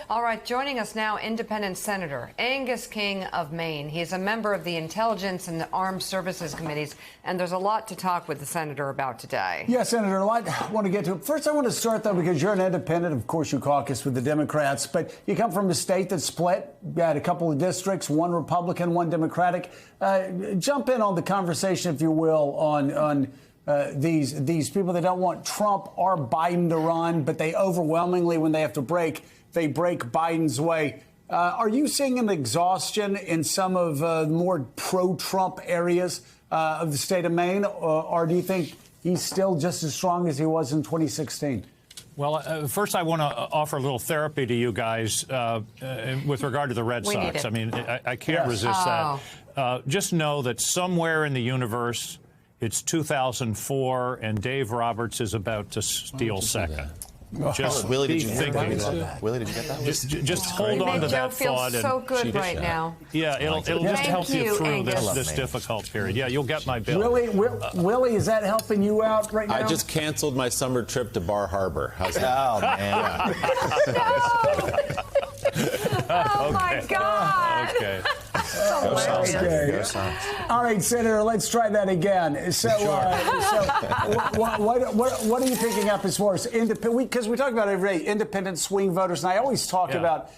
All right, joining us now, independent Senator Angus King of Maine. He's a member of the Intelligence and the Armed Services Committees, and there's a lot to talk with the senator about today. Yeah, Senator, a lot I want to get to. First, I want to start, though, because you're an independent. Of course, you caucus with the Democrats, but you come from a state that's split. You had a couple of districts, one Republican, one Democratic. Jump in on the conversation, if you will, on these people that don't want Trump or Biden to run, but they overwhelmingly, when they have to break, they break Biden's way. Are you seeing an exhaustion in some of the more pro-Trump areas of the state of Maine, or do you think he's still just as strong as he was in 2016? Well, first, I want to offer a little therapy to you guys with regard to the Red Sox. I mean, I can't resist that. Just know that somewhere in the universe, it's 2004, and Dave Roberts is about to steal second. Just Willie, did you get that? Willie, did you get that? Just hold on to that thought. Joe feels so good right now. Yeah, it'll just help you through this difficult period. Yeah, you'll get my bill. Willie, is that helping you out right now? I just canceled my summer trip to Bar Harbor. How's that? Oh, man. Oh, my God. Okay. All right, Senator, let's try that again. So, what are you picking up as far as independent? Because we talk about every day, independent swing voters, and I always talk about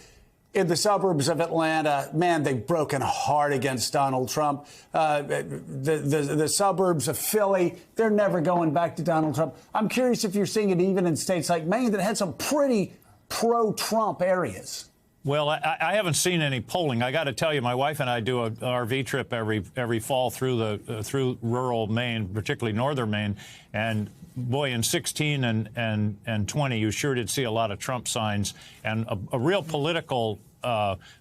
in the suburbs of Atlanta, man, they've broken hard against Donald Trump. The suburbs of Philly, they're never going back to Donald Trump. I'm curious if you're seeing it even in states like Maine that had some pretty pro-Trump areas. Well, I haven't seen any polling. I got to tell you, my wife and I do an RV trip every fall through rural Maine, particularly northern Maine, and boy, in 16 and 20, you sure did see a lot of Trump signs, and a real political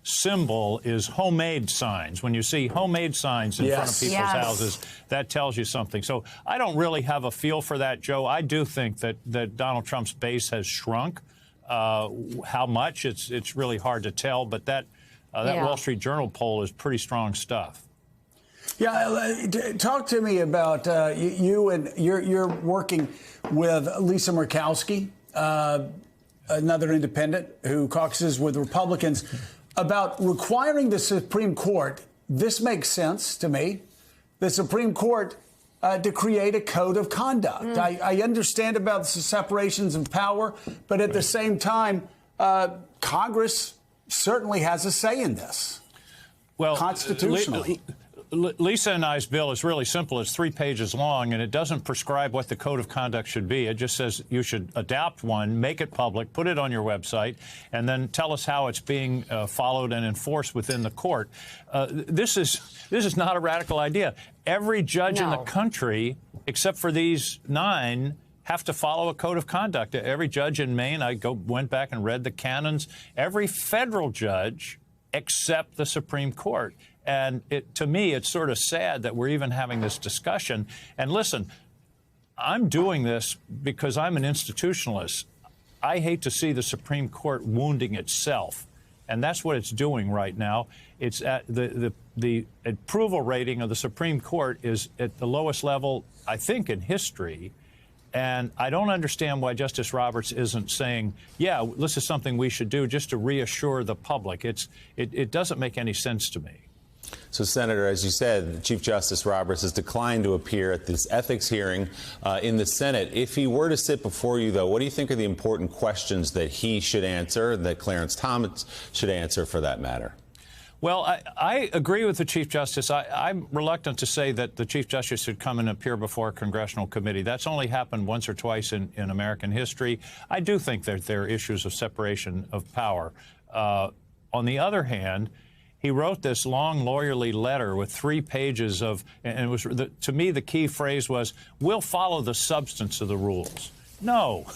symbol is homemade signs. When you see homemade signs in front of people's houses, that tells you something. So I don't really have a feel for that, Joe. I do think that Donald Trump's base has shrunk. How much, it's really hard to tell, but that Wall Street Journal poll is pretty strong stuff. Yeah, talk to me about you and you're working with Lisa Murkowski, another independent who caucuses with Republicans, about requiring the Supreme Court. This makes sense to me. The Supreme Court to create a code of conduct. I understand about the separations of power, but at the same time, Congress certainly has a say in this. Well, constitutionally. Lisa and I's bill is really simple. It's 3 pages long, and it doesn't prescribe what the code of conduct should be. It just says you should adopt one, make it public, put it on your website, and then tell us how it's being followed and enforced within the court. This is not a radical idea. Every judge in the country, except for these 9, have to follow a code of conduct. Every judge in Maine, went back and read the canons. Every federal judge except the Supreme Court. And to me, it's sort of sad that we're even having this discussion. And listen, I'm doing this because I'm an institutionalist. I hate to see the Supreme Court wounding itself. And that's what it's doing right now. It's at the approval rating of the Supreme Court is at the lowest level, I think, in history. And I don't understand why Justice Roberts isn't saying, yeah, this is something we should do just to reassure the public. It doesn't make any sense to me. So, Senator, as you said, Chief Justice Roberts has declined to appear at this ethics hearing in the Senate. If he were to sit before you, though, what do you think are the important questions that he should answer, that Clarence Thomas should answer for that matter? Well, I agree with the Chief Justice. I'm reluctant to say that the Chief Justice should come and appear before a congressional committee. That's only happened once or twice in American history. I do think that there are issues of separation of power. On the other hand, he wrote this long lawyerly letter with 3 pages of, and it was, to me, the key phrase was, we'll follow the substance of the rules. No,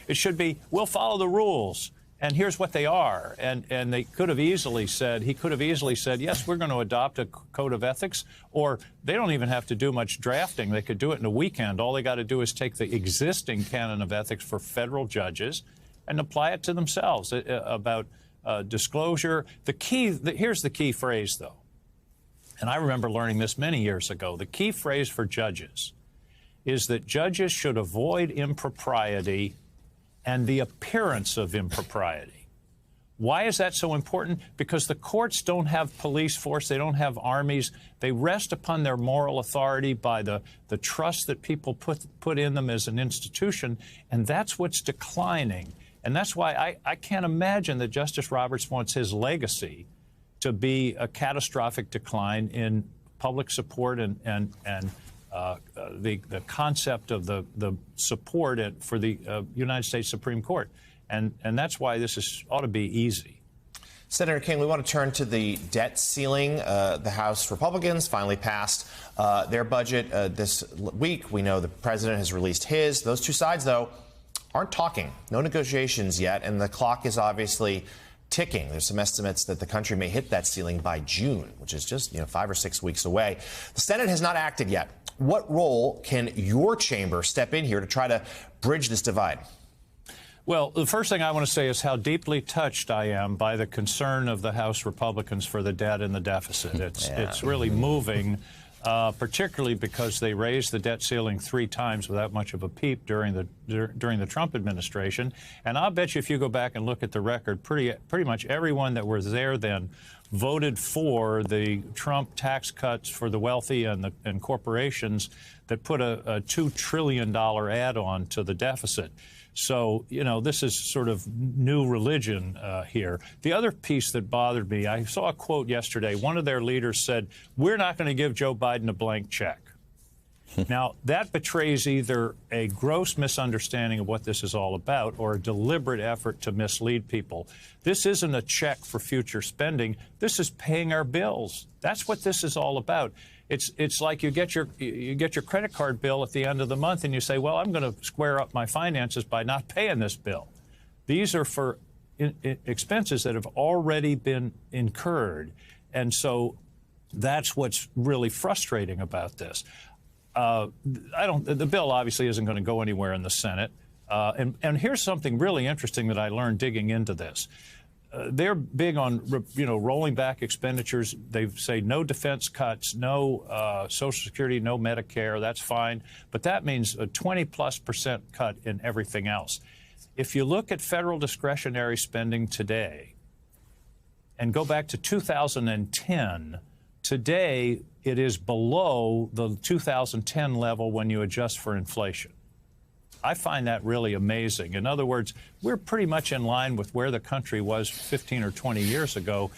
it should be, we'll follow the rules. And here's what they are. And he could have easily said, yes, we're going to adopt a code of ethics, or they don't even have to do much drafting. They could do it in a weekend. All they got to do is take the existing canon of ethics for federal judges and apply it to themselves about disclosure. Here's the key phrase, though. And I remember learning this many years ago. The key phrase for judges is that judges should avoid impropriety and the appearance of impropriety. Why is that so important? Because the courts don't have police force. They don't have armies. They rest upon their moral authority by the trust that people put in them as an institution. And that's what's declining. And that's why I can't imagine that Justice Roberts wants his legacy to be a catastrophic decline in public support and the concept of the support for the United States Supreme Court. And that's why this ought to be easy. Senator King, we want to turn to the debt ceiling. The House Republicans finally passed their budget this week. We know the president has released his. Those two sides, though, aren't talking. No negotiations yet, and the clock is obviously ticking. There's some estimates that the country may hit that ceiling by June, which is just 5 or 6 weeks away. The Senate has not acted yet. What role can your chamber step in here to try to bridge this divide? Well, the first thing I want to say is how deeply touched I am by the concern of the House Republicans for the debt and the deficit. It's really moving, particularly because they raised the debt ceiling 3 times without much of a peep during the Trump administration. And I'll bet you if you go back and look at the record, pretty much everyone that was there then voted for the Trump tax cuts for the wealthy and corporations that put a $2 trillion add-on to the deficit. So, this is sort of new religion here. The other piece that bothered me, I saw a quote yesterday. One of their leaders said, "We're not going to give Joe Biden a blank check." Now, that betrays either a gross misunderstanding of what this is all about or a deliberate effort to mislead people. This isn't a check for future spending. This is paying our bills. That's what this is all about. It's like you get your credit card bill at the end of the month and you say, well, I'm going to square up my finances by not paying this bill. These are for expenses that have already been incurred. And so that's what's really frustrating about this. The bill obviously isn't going to go anywhere in the Senate. And here's something really interesting that I learned digging into this. They're big on, rolling back expenditures. They say no defense cuts, no Social Security, no Medicare. That's fine. But that means a 20+% cut in everything else. If you look at federal discretionary spending today and go back to 2010, today it is below the 2010 level when you adjust for inflation. I find that really amazing. In other words, we're pretty much in line with where the country was 15 or 20 years ago.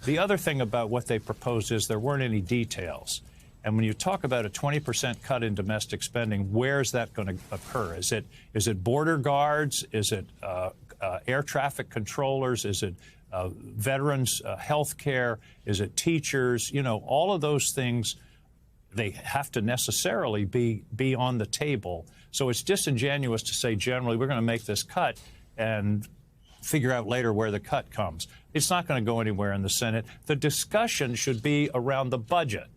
The other thing about what they proposed is there weren't any details. And when you talk about a 20% cut in domestic spending, where is that going to occur? Is it border guards? Is it air traffic controllers? Is it veterans health care? Is it teachers? All of those things, they have to necessarily be on the table. So it's disingenuous to say generally we're going to make this cut and figure out later where the cut comes. It's not going to go anywhere in the Senate. The discussion should be around the budget.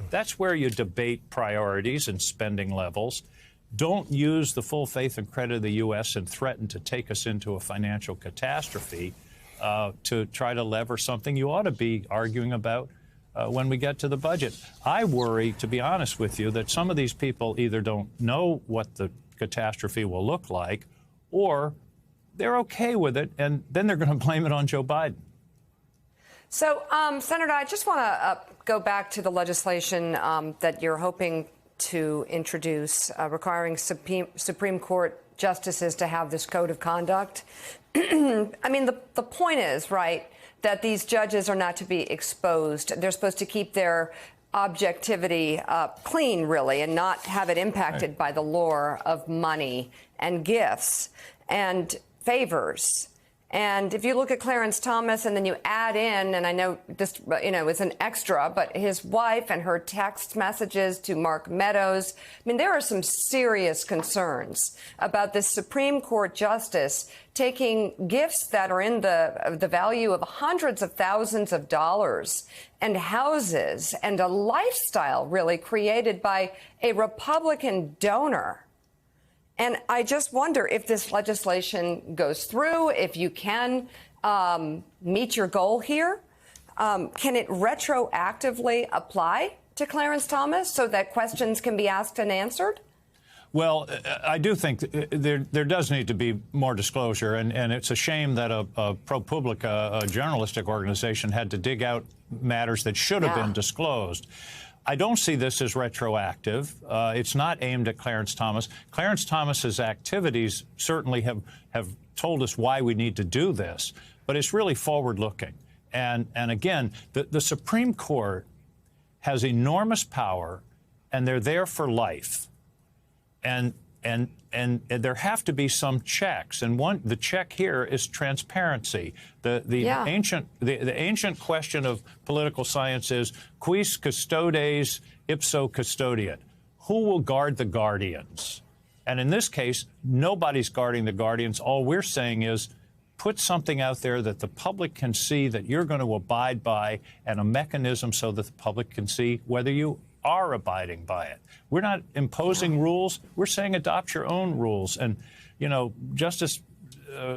That's where you debate priorities and spending levels. Don't use the full faith and credit of the U.S. and threaten to take us into a financial catastrophe to try to lever something you ought to be arguing about when we get to the budget. I worry, to be honest with you, that some of these people either don't know what the catastrophe will look like or they're okay with it, and then they're going to blame it on Joe Biden. So, Senator, I just want to go back to the legislation that you're hoping to introduce requiring Supreme Court justices to have this code of conduct. I mean, the point is, right, that these judges are not to be exposed. They're supposed to keep their objectivity clean, really, and not have it impacted by the lure of money and gifts and favors. And if you look at Clarence Thomas and then you add in, and I know this, is an extra, but his wife and her text messages to Mark Meadows, I mean, there are some serious concerns about this Supreme Court justice taking gifts that are in the value of hundreds of thousands of dollars and houses and a lifestyle really created by a Republican donor. And I just wonder if this legislation goes through, if you can meet your goal here. Can it retroactively apply to Clarence Thomas so that questions can be asked and answered? Well, I do think there does need to be more disclosure, and it's a shame that a ProPublica, a journalistic organization, had to dig out matters that should have been disclosed. I don't see this as retroactive. It's not aimed at Clarence Thomas. Clarence Thomas's activities certainly have told us why we need to do this, but it's really forward-looking. And again, the Supreme Court has enormous power, and they're there for life. And there have to be some checks, and the check here is transparency. The ancient question of political science is quis custodes ipso custodiet. Who will guard the guardians? And in this case, nobody's guarding the guardians. All we're saying is put something out there that the public can see that you're going to abide by, and a mechanism so that the public can see whether you are abiding by it. We're not imposing rules. We're saying adopt your own rules. And, you know, Justice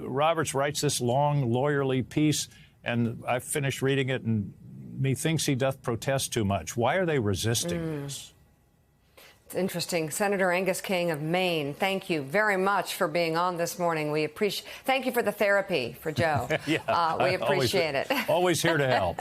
Roberts writes this long, lawyerly piece, and I finished reading it, and methinks he doth protest too much. Why are they resisting this? It's interesting. Senator Angus King of Maine, thank you very much for being on this morning. We appreciate. Thank you for the therapy for Joe. We appreciate it. Always here to help.